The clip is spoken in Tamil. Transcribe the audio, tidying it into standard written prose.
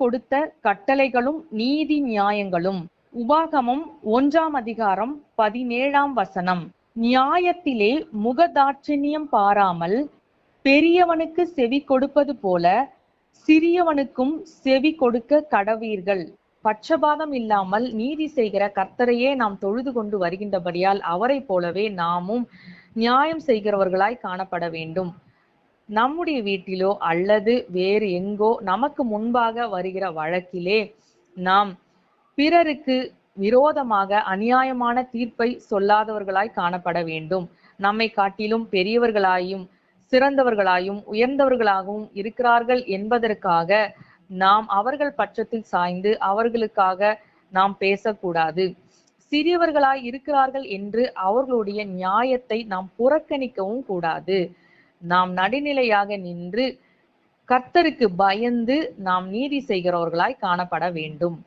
கொடுத்த கட்டளைகளும் நீதி நியாயங்களும். உபாகமம் 1ஆம் அதிகாரம் 17ஆம் வசனம். நியாயத்திலே முகதாட்சணியம் பாராமல் பெரியவனுக்கு செவி கொடுப்பது போல சிறியவனுக்கும் செவி கொடுக்க கடவீர்கள். பட்சபாதம் இல்லாமல் நீதி செய்கிற கர்த்தரையே நாம் தொழுது கொண்டு வருகின்றபடியால் அவரை போலவே நாமும் நியாயம் செய்கிறவர்களாய் காணப்பட வேண்டும். நம்முடைய வீட்டிலோ அல்லது வேறு எங்கோ நமக்கு முன்பாக வருகிற வழக்கிலே நாம் பிறருக்கு விரோதமாக அநியாயமான தீர்ப்பை சொல்லாதவர்களாய் காணப்பட வேண்டும். நம்மை காட்டிலும் பெரியவர்களாயும் சிறந்தவர்களாயும் உயர்ந்தவர்களாகவும் இருக்கிறார்கள் என்பதற்காக நாம் அவர்கள் பட்சத்தில் சாய்ந்து அவர்களுக்காக நாம் பேசக்கூடாது. சிறியவர்களாய் இருக்கிறார்கள் என்று அவர்களுடைய நியாயத்தை நாம் புறக்கணிக்கவும் கூடாது. நாம் நடுநிலையாக நின்று கர்த்தருக்கு பயந்து நாம் நீதி செய்கிறவர்களாய் காணப்பட வேண்டும்.